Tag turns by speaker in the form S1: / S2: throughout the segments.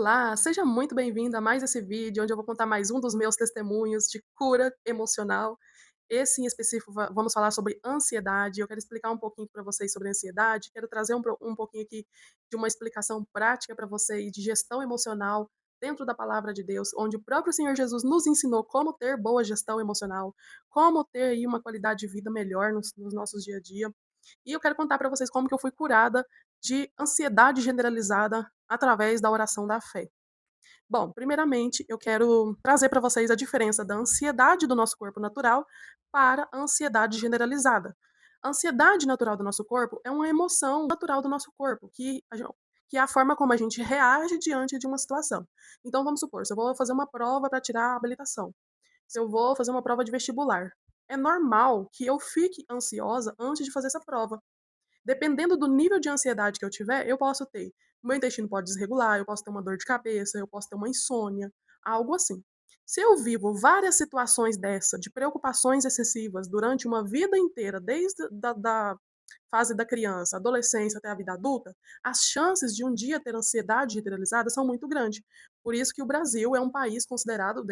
S1: Olá, seja muito bem-vindo a mais esse vídeo, onde eu vou contar mais um dos meus testemunhos de cura emocional. Esse em específico, vamos falar sobre ansiedade. Eu quero explicar um pouquinho para vocês sobre ansiedade. Quero trazer um pouquinho aqui de uma explicação prática para vocês de gestão emocional dentro da palavra de Deus, onde o próprio Senhor Jesus nos ensinou como ter boa gestão emocional, como ter aí uma qualidade de vida melhor nos nossos dia a dia. E eu quero contar para vocês como que eu fui curada de ansiedade generalizada através da oração da fé. Bom, primeiramente, eu quero trazer para vocês a diferença da ansiedade do nosso corpo natural para a ansiedade generalizada. A ansiedade natural do nosso corpo é uma emoção natural do nosso corpo, que é a forma como a gente reage diante de uma situação. Então, vamos supor, se eu vou fazer uma prova para tirar a habilitação, se eu vou fazer uma prova de vestibular, é normal que eu fique ansiosa antes de fazer essa prova. Dependendo do nível de ansiedade que eu tiver, eu posso ter o meu intestino pode desregular, eu posso ter uma dor de cabeça, eu posso ter uma insônia, algo assim. Se eu vivo várias situações dessa, de preocupações excessivas durante uma vida inteira, desde da fase da criança, adolescência até a vida adulta, as chances de um dia ter ansiedade generalizada são muito grandes. Por isso que o Brasil é um país considerado,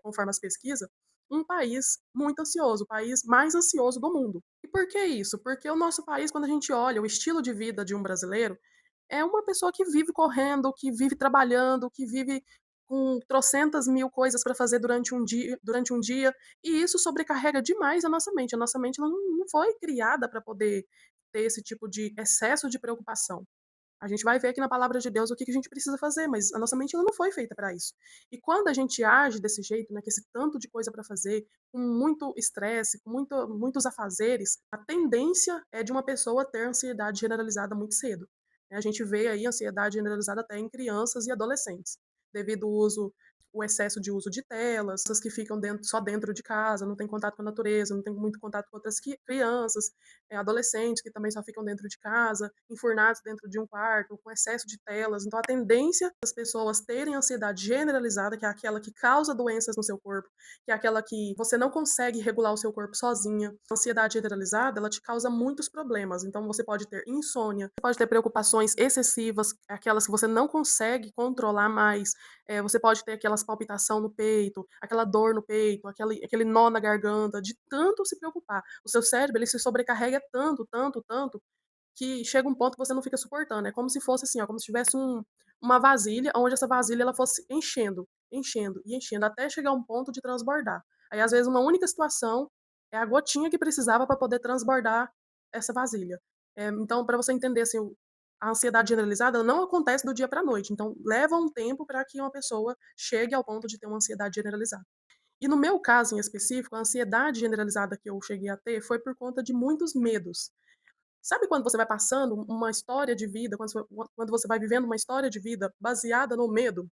S1: conforme as pesquisas, um país muito ansioso, o país mais ansioso do mundo. E por que isso? Porque o nosso país, quando a gente olha o estilo de vida de um brasileiro, é uma pessoa que vive correndo, que vive trabalhando, que vive com trocentas mil coisas para fazer durante um dia, e isso sobrecarrega demais a nossa mente. A nossa mente não foi criada para poder ter esse tipo de excesso de preocupação. A gente vai ver aqui na palavra de Deus o que a gente precisa fazer, mas a nossa mente ela não foi feita para isso. E quando a gente age desse jeito, né, com esse tanto de coisa para fazer, com muito estresse, com muitos afazeres, a tendência é de uma pessoa ter ansiedade generalizada muito cedo. A gente vê aí ansiedade generalizada até em crianças e adolescentes, devido ao o excesso de uso de telas, as que ficam só dentro de casa, não tem contato com a natureza, não tem muito contato com outras crianças, adolescentes que também só ficam dentro de casa, enfurnados dentro de um quarto, com excesso de telas. Então, a tendência das pessoas terem ansiedade generalizada, que é aquela que causa doenças no seu corpo, que é aquela que você não consegue regular o seu corpo sozinha. A ansiedade generalizada, ela te causa muitos problemas. Então, você pode ter insônia, você pode ter preocupações excessivas, aquelas que você não consegue controlar mais. Você pode ter aquelas palpitação no peito, aquela dor no peito, aquele nó na garganta, de tanto se preocupar. O seu cérebro, ele se sobrecarrega tanto, tanto, tanto, que chega um ponto que você não fica suportando. É como se fosse assim, ó, como se tivesse uma vasilha, onde essa vasilha ela fosse enchendo, enchendo e enchendo, até chegar a um ponto de transbordar. Aí, às vezes, uma única situação é a gotinha que precisava para poder transbordar essa vasilha. Então, para você entender, assim, a ansiedade generalizada ela não acontece do dia para a noite. Então, leva um tempo para que uma pessoa chegue ao ponto de ter uma ansiedade generalizada. E no meu caso em específico, a ansiedade generalizada que eu cheguei a ter foi por conta de muitos medos. Sabe quando você vai passando uma história de vida, quando você vai vivendo uma história de vida baseada no medo?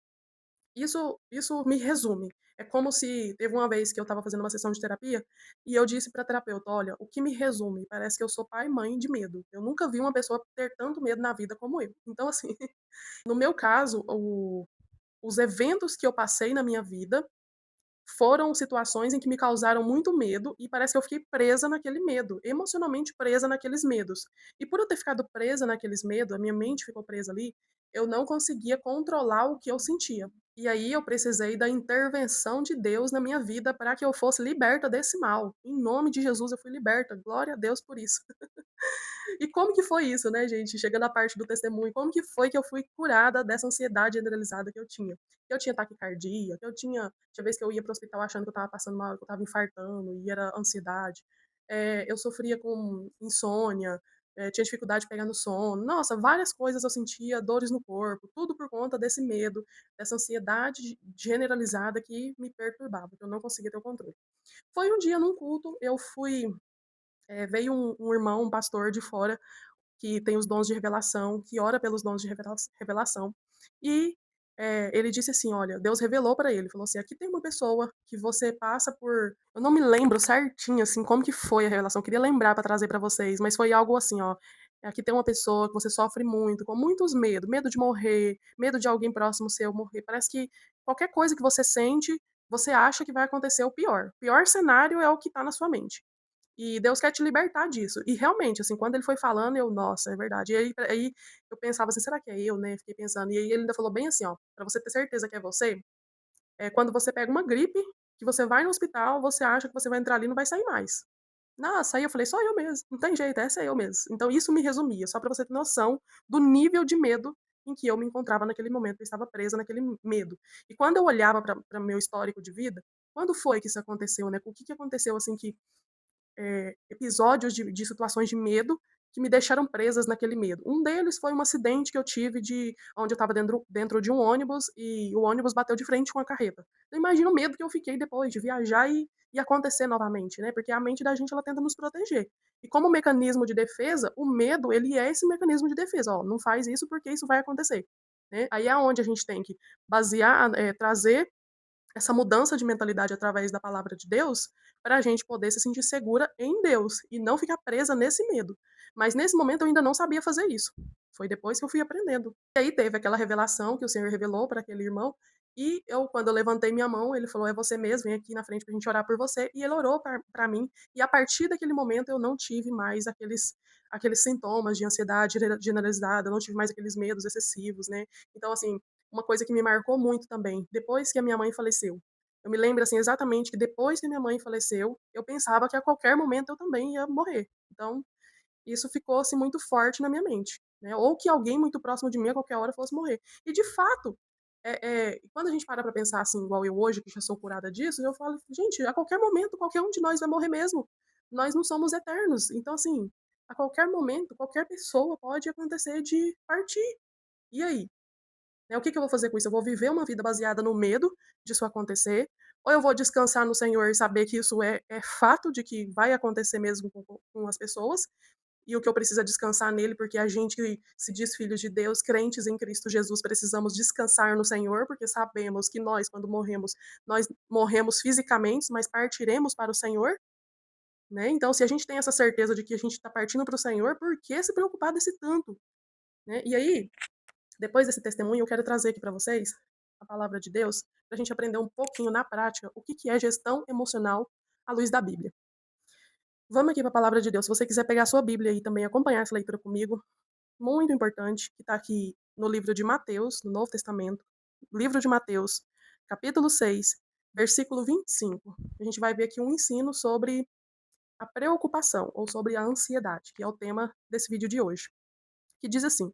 S1: Isso me resume. É como se teve uma vez que eu estava fazendo uma sessão de terapia e eu disse para a terapeuta: "Olha, o que me resume, parece que eu sou pai e mãe de medo. Eu nunca vi uma pessoa ter tanto medo na vida como eu". Então, assim, no meu caso, os eventos que eu passei na minha vida foram situações em que me causaram muito medo e parece que eu fiquei presa naquele medo, emocionalmente presa naqueles medos. E por eu ter ficado presa naqueles medos, a minha mente ficou presa ali, eu não conseguia controlar o que eu sentia. E aí eu precisei da intervenção de Deus na minha vida para que eu fosse liberta desse mal. Em nome de Jesus eu fui liberta. Glória a Deus por isso. E como que foi isso, né, gente? Chegando à parte do testemunho, como que foi que eu fui curada dessa ansiedade generalizada que eu tinha? Eu tinha taquicardia, que eu tinha vez que eu ia para o hospital achando que eu estava passando mal, que eu estava infartando e era ansiedade. Eu sofria com insônia, tinha dificuldade de pegar no sono. Nossa, várias coisas eu sentia, dores no corpo, tudo por conta desse medo, dessa ansiedade generalizada que me perturbava, que eu não conseguia ter o controle. Foi um dia num culto, eu fui veio um irmão, um pastor de fora, que tem os dons de revelação, que ora pelos dons de revelação. E ele disse assim: Olha, Deus revelou para ele, falou assim: aqui tem uma pessoa que você passa por. Eu não me lembro certinho, assim, como que foi a revelação, eu queria lembrar para trazer para vocês, mas foi algo assim: ó. Aqui tem uma pessoa que você sofre muito, com muitos medos, medo de morrer, medo de alguém próximo seu morrer. Parece que qualquer coisa que você sente, você acha que vai acontecer o pior. O pior cenário é o que está na sua mente. E Deus quer te libertar disso. E realmente, assim, quando ele foi falando, eu: "Nossa, é verdade". E aí eu pensava assim: "Será que é eu, né?". Fiquei pensando. E aí ele ainda falou bem assim, ó: "Pra você ter certeza que é você, é quando você pega uma gripe, que você vai no hospital, você acha que você vai entrar ali e não vai sair mais". Nossa, aí eu falei: "Sou eu mesmo, não tem jeito, essa é eu mesmo". Então isso me resumia, só pra você ter noção do nível de medo em que eu me encontrava naquele momento, eu estava presa naquele medo. E quando eu olhava pra meu histórico de vida, quando foi que isso aconteceu, né? O que que aconteceu, assim, que episódios de situações de medo que me deixaram presas naquele medo. Um deles foi um acidente que eu tive de onde eu estava dentro de um ônibus e o ônibus bateu de frente com a carreta. Então imagina o medo que eu fiquei depois de viajar e acontecer novamente, né, porque a mente da gente ela tenta nos proteger. E como mecanismo de defesa, o medo ele é esse mecanismo de defesa, ó, não faz isso porque isso vai acontecer, né. Aí é onde a gente tem que basear, trazer essa mudança de mentalidade através da palavra de Deus, para a gente poder se sentir segura em Deus e não ficar presa nesse medo. Mas nesse momento eu ainda não sabia fazer isso. Foi depois que eu fui aprendendo. E aí teve aquela revelação que o Senhor revelou para aquele irmão, e eu, quando eu levantei minha mão, ele falou: "É você mesmo, vem aqui na frente para a gente orar por você". E ele orou para mim, e a partir daquele momento eu não tive mais aqueles sintomas de ansiedade generalizada, eu não tive mais aqueles medos excessivos, né. Então, assim, uma coisa que me marcou muito também, depois que a minha mãe faleceu, eu me lembro, assim, exatamente que depois que minha mãe faleceu, eu pensava que a qualquer momento eu também ia morrer. Então, isso ficou, assim, muito forte na minha mente, né, ou que alguém muito próximo de mim a qualquer hora fosse morrer. E de fato, quando a gente para pra pensar, assim, igual eu hoje, que já sou curada disso, eu falo: "Gente, a qualquer momento qualquer um de nós vai morrer mesmo. Nós não somos eternos". Então, assim, a qualquer momento, qualquer pessoa pode acontecer de partir. E aí? Né, o que que eu vou fazer com isso? Eu vou viver uma vida baseada no medo disso acontecer, ou eu vou descansar no Senhor e saber que isso é fato de que vai acontecer mesmo com as pessoas, e o que eu preciso é descansar nele, porque a gente que se diz filhos de Deus, crentes em Cristo Jesus, precisamos descansar no Senhor, porque sabemos que nós, quando morremos, nós morremos fisicamente, mas partiremos para o Senhor, né? Então, se a gente tem essa certeza de que a gente está partindo para o Senhor, por que se preocupar desse tanto, né? E aí, depois desse testemunho, eu quero trazer aqui para vocês a palavra de Deus, para a gente aprender um pouquinho na prática o que que é gestão emocional à luz da Bíblia. Vamos aqui para a palavra de Deus. Se você quiser pegar a sua Bíblia e também acompanhar essa leitura comigo, muito importante, que está aqui no livro de Mateus, no Novo Testamento, livro de Mateus, capítulo 6, versículo 25. A gente vai ver aqui um ensino sobre a preocupação ou sobre a ansiedade, que é o tema desse vídeo de hoje, que diz assim: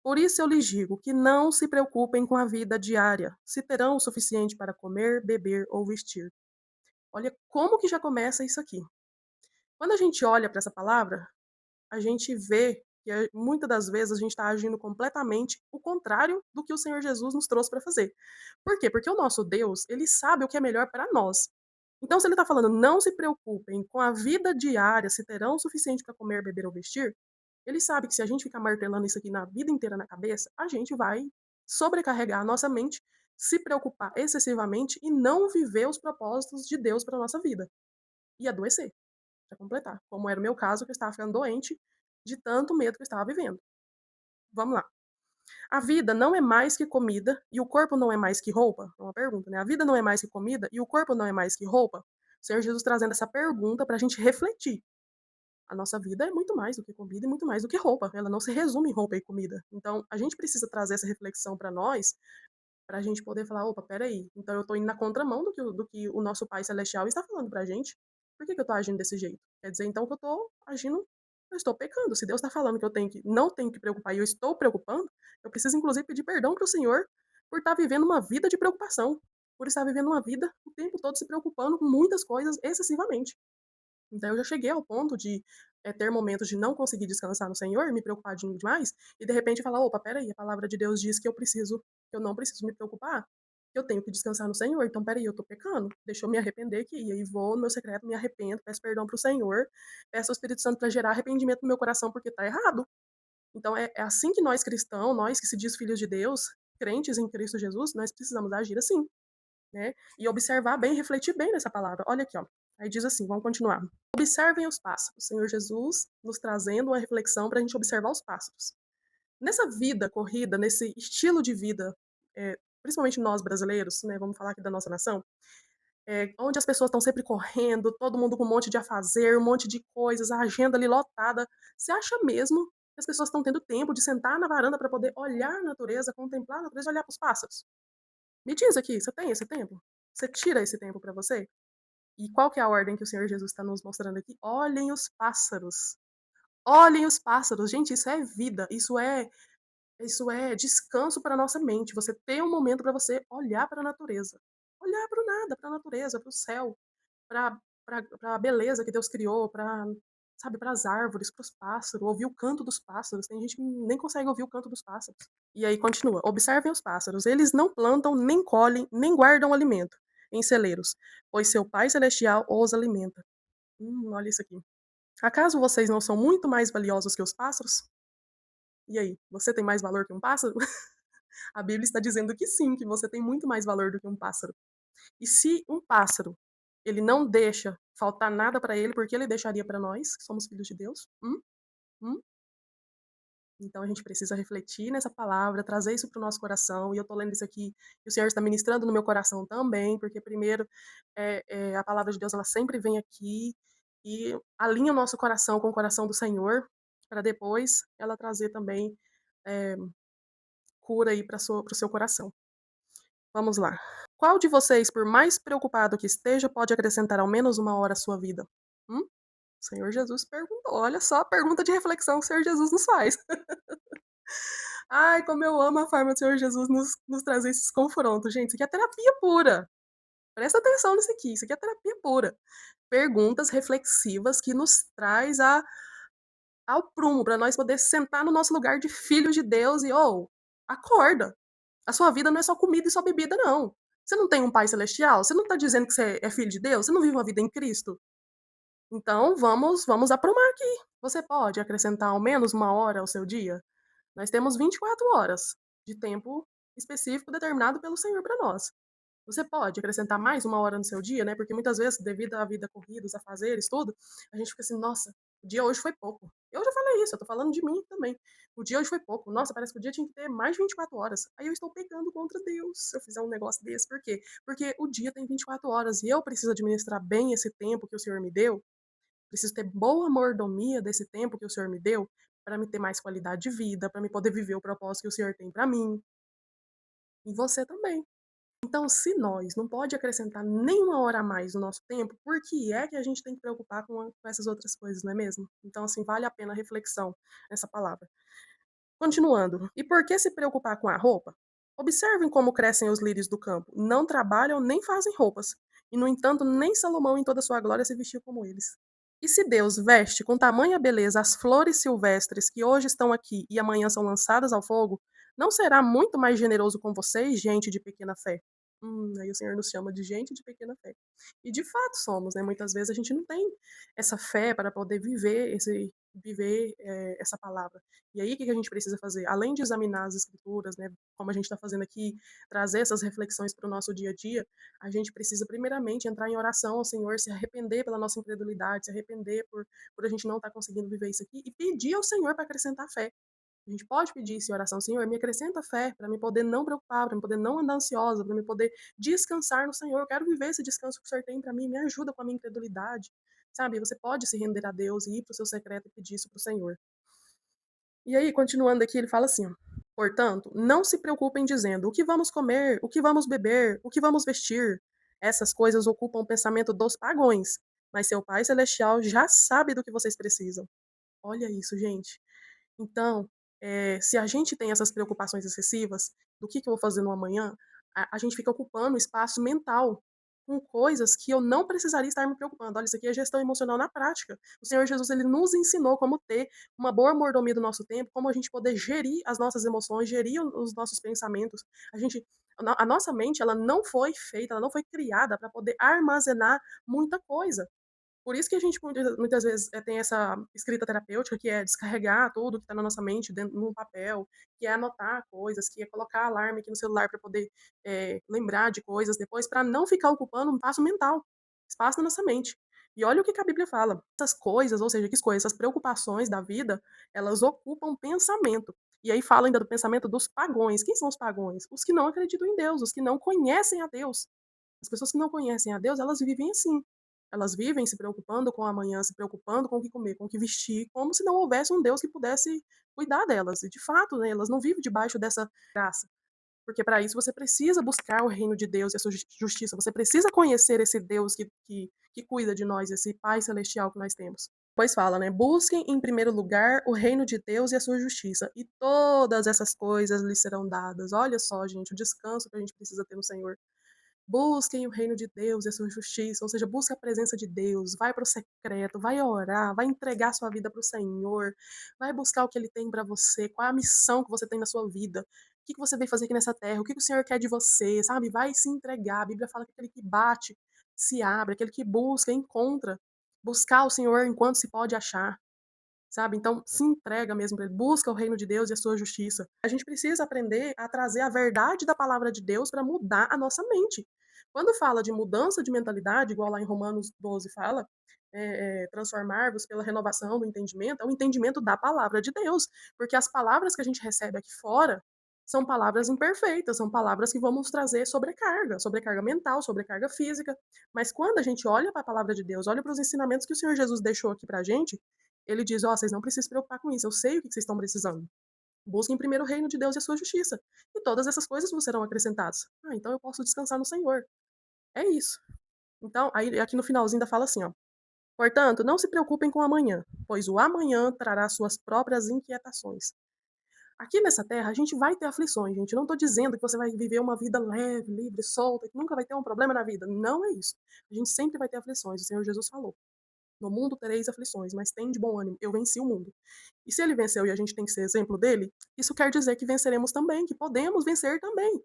S1: por isso eu lhes digo que não se preocupem com a vida diária, se terão o suficiente para comer, beber ou vestir. Olha como que já começa isso aqui. Quando a gente olha para essa palavra, a gente vê que muitas das vezes a gente está agindo completamente o contrário do que o Senhor Jesus nos trouxe para fazer. Por quê? Porque o nosso Deus, ele sabe o que é melhor para nós. Então, se ele está falando, não se preocupem com a vida diária, se terão o suficiente para comer, beber ou vestir, ele sabe que se a gente ficar martelando isso aqui na vida inteira na cabeça, a gente vai sobrecarregar a nossa mente, se preocupar excessivamente e não viver os propósitos de Deus para nossa vida. E adoecer, para completar. Como era o meu caso, que eu estava ficando doente de tanto medo que eu estava vivendo. Vamos lá. A vida não é mais que comida e o corpo não é mais que roupa? É uma pergunta, né? A vida não é mais que comida e o corpo não é mais que roupa? O Senhor Jesus trazendo essa pergunta para a gente refletir. A nossa vida é muito mais do que comida e muito mais do que roupa. Ela não se resume em roupa e comida. Então, a gente precisa trazer essa reflexão para nós, para a gente poder falar: opa, peraí, então eu estou indo na contramão do que o nosso Pai Celestial está falando para a gente. Por que, que eu estou agindo desse jeito? Quer dizer, então, que eu estou agindo, eu estou pecando. Se Deus está falando que eu não tenho que preocupar e eu estou preocupando, eu preciso, inclusive, pedir perdão para o Senhor por estar vivendo uma vida de preocupação, por estar vivendo uma vida o tempo todo se preocupando com muitas coisas excessivamente. Então eu já cheguei ao ponto de, ter momentos de não conseguir descansar no Senhor, me preocupar demais, e de repente falar: "Opa, espera aí, a palavra de Deus diz que eu não preciso me preocupar, que eu tenho que descansar no Senhor, então espera aí, eu tô pecando, deixa eu me arrepender aqui". E aí vou no meu secreto, me arrependo, peço perdão para o Senhor, peço ao Espírito Santo para gerar arrependimento no meu coração, porque tá errado. Então é assim que nós cristãos, nós que se diz filhos de Deus, crentes em Cristo Jesus, nós precisamos agir assim, né, e observar bem, refletir bem nessa palavra. Olha aqui, ó, aí diz assim, vamos continuar. Observem os pássaros. O Senhor Jesus nos trazendo uma reflexão para a gente observar os pássaros. Nessa vida corrida, nesse estilo de vida, principalmente nós brasileiros, né, vamos falar aqui da nossa nação, onde as pessoas estão sempre correndo, todo mundo com um monte de afazer, um monte de coisas, a agenda ali lotada. Você acha mesmo que as pessoas estão tendo tempo de sentar na varanda para poder olhar a natureza, contemplar a natureza, olhar para os pássaros? Me diz aqui, você tem esse tempo? Você tira esse tempo para você? E qual que é a ordem que o Senhor Jesus está nos mostrando aqui? Olhem os pássaros. Olhem os pássaros. Gente, isso é vida. Isso é descanso para a nossa mente. Você ter um momento para você olhar para a natureza. Olhar para o nada, para a natureza, para o céu, para a beleza que Deus criou, para, sabe, para as árvores, para os pássaros, ouvir o canto dos pássaros. Tem gente que nem consegue ouvir o canto dos pássaros. E aí continua: observem os pássaros. Eles não plantam, nem colhem, nem guardam alimento em celeiros, pois seu Pai Celestial os alimenta. Olha isso aqui. Acaso vocês não são muito mais valiosos que os pássaros? E aí, você tem mais valor que um pássaro? A Bíblia está dizendo que sim, que você tem muito mais valor do que um pássaro. E se um pássaro, ele não deixa faltar nada para ele, por que ele deixaria para nós, que somos filhos de Deus? Hum? Então a gente precisa refletir nessa palavra, trazer isso para o nosso coração. E eu estou lendo isso aqui, e o Senhor está ministrando no meu coração também, porque primeiro a palavra de Deus ela sempre vem aqui e alinha o nosso coração com o coração do Senhor, para depois ela trazer também é, cura aí para o seu coração. Vamos lá. Qual de vocês, por mais preocupado que esteja, pode acrescentar ao menos uma hora à sua vida? Hum? O Senhor Jesus perguntou. Olha só a pergunta de reflexão que o Senhor Jesus nos faz. Ai, como eu amo a forma do Senhor Jesus nos trazer esses confrontos. Gente, isso aqui é terapia pura. Presta atenção nisso aqui. Isso aqui é terapia pura. Perguntas reflexivas que nos traz ao prumo, para nós poder sentar no nosso lugar de filhos de Deus e, acorda. A sua vida não é só comida e só bebida, não. Você não tem um Pai Celestial? Você não está dizendo que você é filho de Deus? Você não vive uma vida em Cristo? Então, vamos aprumar aqui. Você pode acrescentar ao menos uma hora ao seu dia? Nós temos 24 horas de tempo específico determinado pelo Senhor para nós. Você pode acrescentar mais uma hora no seu dia, né? Porque muitas vezes, devido à vida corrida, os afazeres, tudo, a gente fica assim, nossa, o dia hoje foi pouco. Eu já falei isso, eu tô falando de mim também. O dia hoje foi pouco. Nossa, parece que o dia tinha que ter mais de 24 horas. Aí eu estou pecando contra Deus se eu fizer um negócio desse. Por quê? Porque o dia tem 24 horas e eu preciso administrar bem esse tempo que o Senhor me deu. Preciso ter boa mordomia desse tempo que o Senhor me deu para me ter mais qualidade de vida, para me poder viver o propósito que o Senhor tem para mim e você também. Então, se nós não pode acrescentar nenhuma hora a mais no nosso tempo, por que é que a gente tem que preocupar com essas outras coisas, não é mesmo? Então, assim, vale a pena a reflexão nessa palavra. Continuando, e por que se preocupar com a roupa? Observem como crescem os lírios do campo. Não trabalham nem fazem roupas. E, no entanto, nem Salomão em toda sua glória se vestiu como eles. E se Deus veste com tamanha beleza as flores silvestres que hoje estão aqui e amanhã são lançadas ao fogo, não será muito mais generoso com vocês, gente de pequena fé? Aí o Senhor nos chama de gente de pequena fé. E de fato somos, né? Muitas vezes a gente não tem essa fé para poder viver essa palavra. E aí o que a gente precisa fazer? Além de examinar as escrituras, né? Como a gente está fazendo aqui, trazer essas reflexões para o nosso dia a dia, a gente precisa primeiramente entrar em oração ao Senhor, se arrepender pela nossa incredulidade, se arrepender por a gente não estar conseguindo viver isso aqui e pedir ao Senhor para acrescentar fé. A gente pode pedir isso em oração, Senhor, me acrescenta fé para me poder não preocupar, para me poder não andar ansiosa, para me poder descansar no Senhor. Eu quero viver esse descanso que o Senhor tem para mim, me ajuda com a minha incredulidade. Sabe, você pode se render a Deus e ir para o seu secreto e pedir isso para o Senhor. E aí, continuando aqui, ele fala assim: portanto, não se preocupem dizendo o que vamos comer, o que vamos beber, o que vamos vestir. Essas coisas ocupam o pensamento dos pagões, mas seu Pai Celestial já sabe do que vocês precisam. Olha isso, gente. Então, se a gente tem essas preocupações excessivas, do que eu vou fazer no amanhã, a gente fica ocupando espaço mental com coisas que eu não precisaria estar me preocupando. Olha, isso aqui é gestão emocional na prática. O Senhor Jesus, ele nos ensinou como ter uma boa mordomia do nosso tempo, como a gente poder gerir as nossas emoções, gerir os nossos pensamentos. A nossa mente, ela não foi feita, ela não foi criada para poder armazenar muita coisa. Por isso que a gente muitas vezes tem essa escrita terapêutica, que é descarregar tudo que está na nossa mente dentro num papel, que é anotar coisas, que é colocar alarme aqui no celular para poder lembrar de coisas depois, para não ficar ocupando um espaço mental, espaço na nossa mente. E olha o que que a Bíblia fala. Essas coisas, ou seja, que coisas, essas preocupações da vida, elas ocupam pensamento. E aí fala ainda do pensamento dos pagões. Quem são os pagões? Os que não acreditam em Deus, os que não conhecem a Deus. As pessoas que não conhecem a Deus, elas vivem assim. Elas vivem se preocupando com o amanhã, se preocupando com o que comer, com o que vestir, como se não houvesse um Deus que pudesse cuidar delas. E de fato, né, elas não vivem debaixo dessa graça. Porque para isso você precisa buscar o reino de Deus e a sua justiça. Você precisa conhecer esse Deus que cuida de nós, esse Pai celestial que nós temos. Pois fala, né? Busquem em primeiro lugar o reino de Deus e a sua justiça, e todas essas coisas lhes serão dadas. Olha só, gente, o descanso que a gente precisa ter no Senhor. Busquem o reino de Deus e a sua justiça, ou seja, busque a presença de Deus, vai para o secreto, vai orar, vai entregar sua vida para o Senhor, vai buscar o que Ele tem para você, qual é a missão que você tem na sua vida, o que você veio fazer aqui nessa terra, o que o Senhor quer de você, sabe? Vai se entregar. A Bíblia fala que aquele que bate se abre, aquele que busca encontra. Buscar o Senhor enquanto se pode achar. Sabe? Então, se entrega mesmo pra ele, busca o reino de Deus e a sua justiça. A gente precisa aprender a trazer a verdade da palavra de Deus para mudar a nossa mente. Quando fala de mudança de mentalidade, igual lá em Romanos 12 fala, transformar-vos pela renovação do entendimento, é o entendimento da palavra de Deus. Porque as palavras que a gente recebe aqui fora são palavras imperfeitas, são palavras que vão nos trazer sobrecarga, sobrecarga mental, sobrecarga física. Mas quando a gente olha para a palavra de Deus, olha para os ensinamentos que o Senhor Jesus deixou aqui para a gente, ele diz: ó, vocês não precisam se preocupar com isso, eu sei o que vocês estão precisando. Busquem primeiro o reino de Deus e a sua justiça, e todas essas coisas vos serão acrescentadas. Ah, então eu posso descansar no Senhor. É isso. Então, aí aqui no finalzinho ainda fala assim, ó. Portanto, não se preocupem com o amanhã, pois o amanhã trará suas próprias inquietações. Aqui nessa terra, a gente vai ter aflições, gente. Não estou dizendo que você vai viver uma vida leve, livre, solta, que nunca vai ter um problema na vida. Não é isso. A gente sempre vai ter aflições. O Senhor Jesus falou: no mundo tereis aflições, mas tem de bom ânimo, eu venci o mundo. E se ele venceu e a gente tem que ser exemplo dele, isso quer dizer que venceremos também, que podemos vencer também.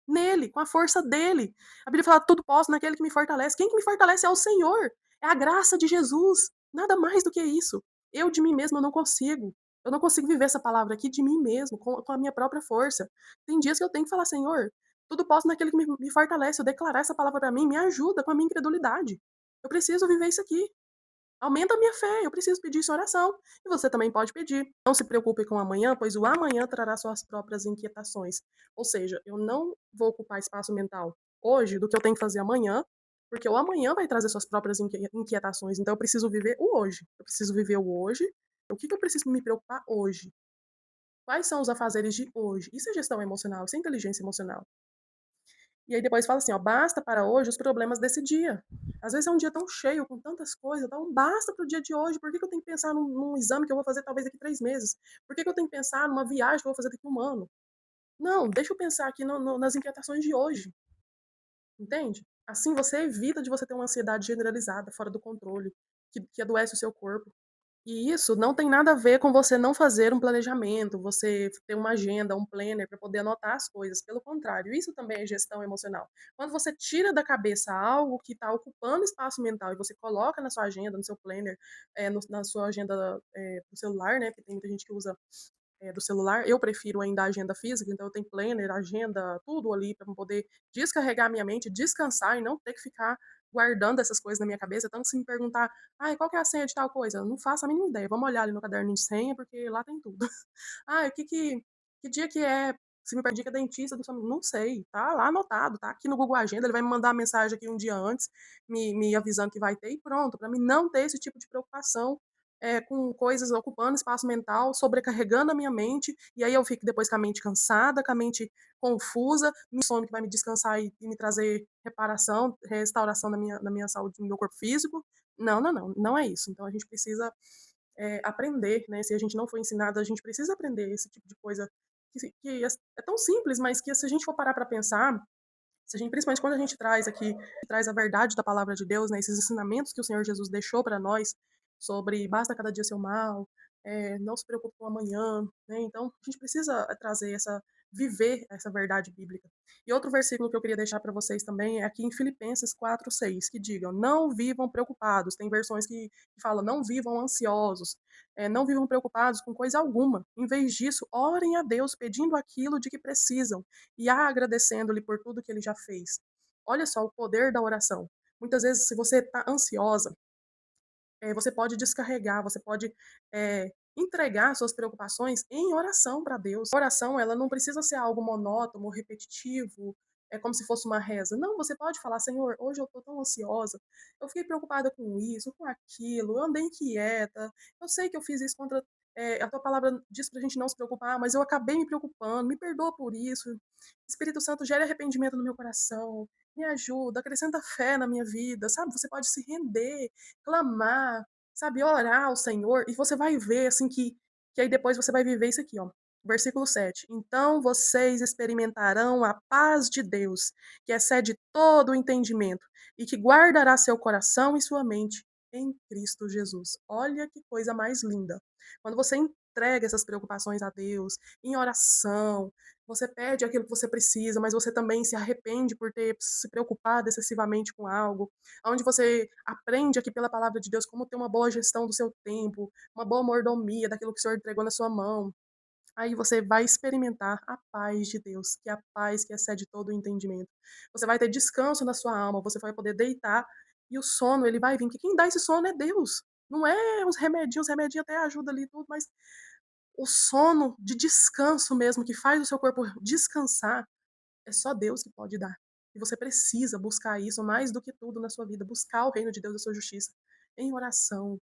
S1: Nele, com a força dele. A Bíblia fala: tudo posso naquele que me fortalece. Quem que me fortalece é o Senhor. É a graça de Jesus. Nada mais do que isso. Eu de mim mesmo eu não consigo. Eu não consigo viver essa palavra aqui de mim mesmo, com a minha própria força. Tem dias que eu tenho que falar: Senhor, tudo posso naquele que me fortalece. Eu declarar essa palavra para mim me ajuda com a minha incredulidade. Eu preciso viver isso aqui. Aumenta a minha fé, eu preciso pedir isso em oração. E você também pode pedir. Não se preocupe com o amanhã, pois o amanhã trará suas próprias inquietações. Ou seja, eu não vou ocupar espaço mental hoje do que eu tenho que fazer amanhã, porque o amanhã vai trazer suas próprias inquietações. Então eu preciso viver o hoje. Eu preciso viver o hoje. O que eu preciso me preocupar hoje? Quais são os afazeres de hoje? Isso é gestão emocional, isso é inteligência emocional. E aí depois fala assim, ó, basta para hoje os problemas desse dia. Às vezes é um dia tão cheio, com tantas coisas, então basta para o dia de hoje. Por que eu tenho que pensar num exame que eu vou fazer talvez daqui 3 meses? Por que eu tenho que pensar numa viagem que eu vou fazer daqui 1 ano? Não, deixa eu pensar aqui nas inquietações de hoje, entende? Assim você evita de você ter uma ansiedade generalizada, fora do controle, que adoece o seu corpo. E isso não tem nada a ver com você não fazer um planejamento, você ter uma agenda, um planner para poder anotar as coisas. Pelo contrário, isso também é gestão emocional. Quando você tira da cabeça algo que está ocupando espaço mental e você coloca na sua agenda, no seu planner, na sua agenda do celular, né? Porque tem muita gente que usa do celular. Eu prefiro ainda a agenda física, então eu tenho planner, agenda, tudo ali para poder descarregar a minha mente, descansar e não ter que ficar guardando essas coisas na minha cabeça. Tanto se me perguntar, ai, qual que é a senha de tal coisa? Eu não faço a mínima ideia. Vamos olhar ali no caderno de senha, porque lá tem tudo. Ah, que dia que é? Se me perdi que é dentista do não sei, tá lá anotado, tá aqui no Google Agenda, ele vai me mandar uma mensagem aqui um dia antes, me avisando que vai ter, e pronto, para mim não ter esse tipo de preocupação com coisas ocupando espaço mental, sobrecarregando a minha mente, e aí eu fico depois com a mente cansada, com a mente confusa, no sono que vai me descansar e me trazer reparação, restauração na minha saúde, no meu corpo físico. Não, não, não, não é isso. Então a gente precisa aprender, né? Se a gente não foi ensinado, a gente precisa aprender esse tipo de coisa que é tão simples, mas que se a gente for parar para pensar, se a gente, principalmente quando a gente traz aqui, traz a verdade da palavra de Deus, né, esses ensinamentos que o Senhor Jesus deixou para nós sobre basta cada dia seu mal, não se preocupe com o amanhã, né? Então a gente precisa trazer viver essa verdade bíblica. E outro versículo que eu queria deixar para vocês também é aqui em Filipenses 4:6, que digam: não vivam preocupados. Tem versões que falam: não vivam ansiosos, não vivam preocupados com coisa alguma. Em vez disso, orem a Deus pedindo aquilo de que precisam e agradecendo-lhe por tudo que ele já fez. Olha só o poder da oração. Muitas vezes, se você está ansiosa, você pode descarregar, você pode entregar suas preocupações em oração para Deus. A oração, ela não precisa ser algo monótono, repetitivo, é como se fosse uma reza. Não, você pode falar: "Senhor, hoje eu estou tão ansiosa, eu fiquei preocupada com isso, com aquilo, eu andei inquieta, eu sei que eu fiz isso contra a tua palavra diz pra gente não se preocupar, mas eu acabei me preocupando, me perdoa por isso. Espírito Santo, gere arrependimento no meu coração, me ajuda, acrescenta fé na minha vida", sabe? Você pode se render, clamar, sabe, orar ao Senhor, e você vai ver, assim, que aí depois você vai viver isso aqui, ó. Versículo 7. Então vocês experimentarão a paz de Deus, que excede todo o entendimento, e que guardará seu coração e sua mente em Cristo Jesus. Olha que coisa mais linda. Quando você entrega essas preocupações a Deus, em oração, você pede aquilo que você precisa, mas você também se arrepende por ter se preocupado excessivamente com algo, onde você aprende aqui pela palavra de Deus como ter uma boa gestão do seu tempo, uma boa mordomia daquilo que o Senhor entregou na sua mão. Aí você vai experimentar a paz de Deus, que é a paz que excede todo o entendimento. Você vai ter descanso na sua alma, você vai poder deitar e o sono ele vai vir, porque quem dá esse sono é Deus. Não é os remedinhos até ajudam ali e tudo, mas o sono de descanso mesmo, que faz o seu corpo descansar, é só Deus que pode dar. E você precisa buscar isso mais do que tudo na sua vida, buscar o reino de Deus e a sua justiça em oração.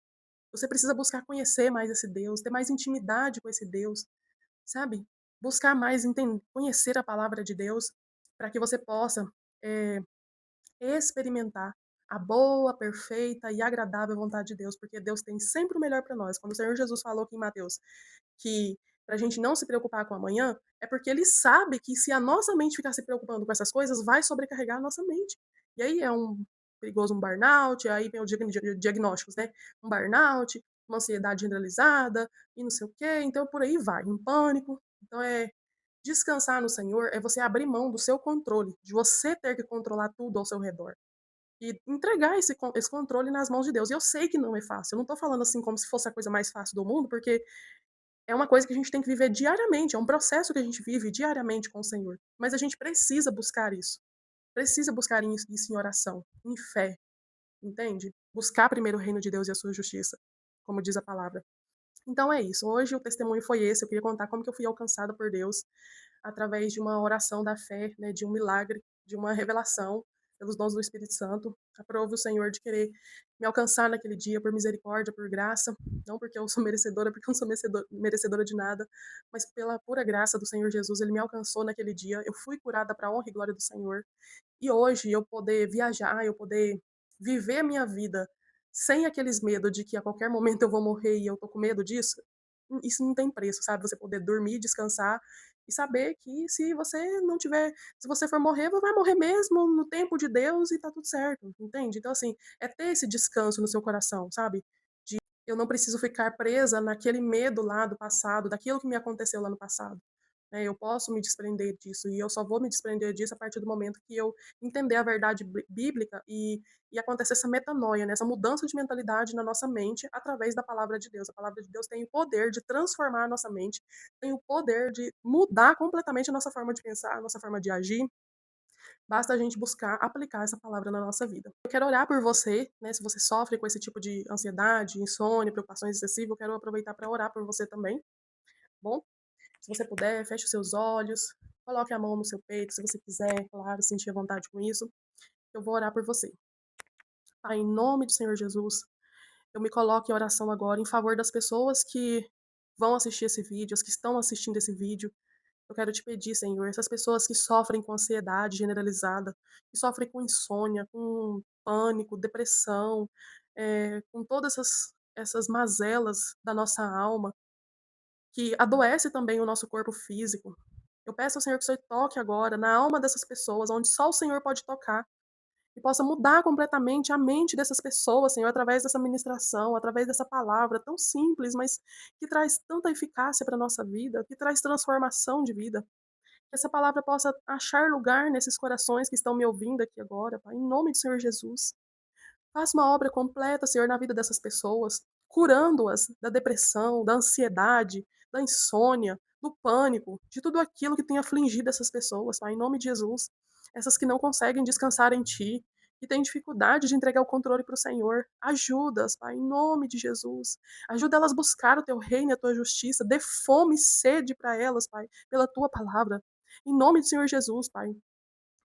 S1: Você precisa buscar conhecer mais esse Deus, ter mais intimidade com esse Deus, sabe? Buscar mais conhecer a palavra de Deus para que você possa eh, experimentar a boa, perfeita e agradável vontade de Deus, porque Deus tem sempre o melhor para nós. Quando o Senhor Jesus falou aqui em Mateus que para a gente não se preocupar com amanhã, é porque ele sabe que se a nossa mente ficar se preocupando com essas coisas, vai sobrecarregar a nossa mente. E aí é um perigoso um burnout, aí vem o diagnósticos, né? Um burnout, uma ansiedade generalizada e não sei o quê, então por aí vai, um pânico. Então descansar no Senhor é você abrir mão do seu controle, de você ter que controlar tudo ao seu redor. E entregar esse controle nas mãos de Deus. E eu sei que não é fácil. Eu não tô falando assim como se fosse a coisa mais fácil do mundo, porque é uma coisa que a gente tem que viver diariamente, é um processo que a gente vive diariamente com o Senhor. Mas a gente precisa buscar isso. Precisa buscar isso em oração, em fé, entende? Buscar primeiro o reino de Deus e a sua justiça, como diz a palavra. Então é isso. Hoje o testemunho foi esse. Eu queria contar como que eu fui alcançada por Deus através de uma oração da fé, né, de um milagre, de uma revelação pelos dons do Espírito Santo. Aprove o Senhor de querer me alcançar naquele dia por misericórdia, por graça, não porque eu sou merecedora, porque eu não sou merecedora de nada, mas pela pura graça do Senhor Jesus, ele me alcançou naquele dia. Eu fui curada para a honra e glória do Senhor. E hoje eu poder viajar, eu poder viver a minha vida sem aqueles medos de que a qualquer momento eu vou morrer e eu tô com medo disso, isso não tem preço, sabe? Você poder dormir, descansar e saber que se você não tiver, se você for morrer, você vai morrer mesmo no tempo de Deus e tá tudo certo, entende? Então, assim, é ter esse descanso no seu coração, sabe? Eu não preciso ficar presa naquele medo lá do passado, daquilo que me aconteceu lá no passado. Né? Eu posso me desprender disso e eu só vou me desprender disso a partir do momento que eu entender a verdade bíblica e acontecer essa metanoia, né? Essa mudança de mentalidade na nossa mente através da palavra de Deus. A palavra de Deus tem o poder de transformar a nossa mente, tem o poder de mudar completamente a nossa forma de pensar, a nossa forma de agir. Basta a gente buscar aplicar essa palavra na nossa vida. Eu quero orar por você, né? Se você sofre com esse tipo de ansiedade, insônia, preocupações excessivas, eu quero aproveitar para orar por você também. Bom, se você puder, feche os seus olhos, coloque a mão no seu peito, se você quiser, claro, sentir a vontade com isso. Eu vou orar por você. Pai, em nome do Senhor Jesus, eu me coloco em oração agora em favor das pessoas que vão assistir esse vídeo, as que estão assistindo esse vídeo. Eu quero te pedir, Senhor, essas pessoas que sofrem com ansiedade generalizada, que sofrem com insônia, com pânico, depressão, com todas essas mazelas da nossa alma, que adoece também o nosso corpo físico. Eu peço ao Senhor que o Senhor toque agora na alma dessas pessoas, onde só o Senhor pode tocar, e possa mudar completamente a mente dessas pessoas, Senhor, através dessa ministração, através dessa palavra tão simples, mas que traz tanta eficácia para a nossa vida, que traz transformação de vida. Que essa palavra possa achar lugar nesses corações que estão me ouvindo aqui agora, Pai, em nome do Senhor Jesus. Faça uma obra completa, Senhor, na vida dessas pessoas, curando-as da depressão, da ansiedade, da insônia, do pânico, de tudo aquilo que tem afligido essas pessoas, Pai, em nome de Jesus. Essas que não conseguem descansar em Ti, que têm dificuldade de entregar o controle para o Senhor. Ajuda-as, Pai, em nome de Jesus. Ajuda elas a buscar o Teu reino e a Tua justiça. Dê fome e sede para elas, Pai, pela Tua palavra. Em nome do Senhor Jesus, Pai.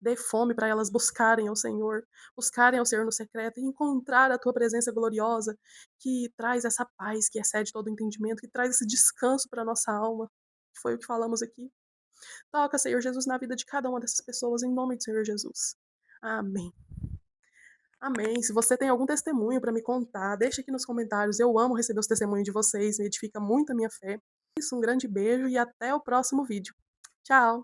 S1: Dê fome para elas buscarem ao Senhor no secreto e encontrar a tua presença gloriosa, que traz essa paz que excede todo entendimento, que traz esse descanso para nossa alma, que foi o que falamos aqui. Toca, Senhor Jesus, na vida de cada uma dessas pessoas, em nome do Senhor Jesus. Amém. Amém. Se você tem algum testemunho para me contar, deixa aqui nos comentários. Eu amo receber os testemunhos de vocês, me edifica muito a minha fé. Isso, um grande beijo e até o próximo vídeo. Tchau.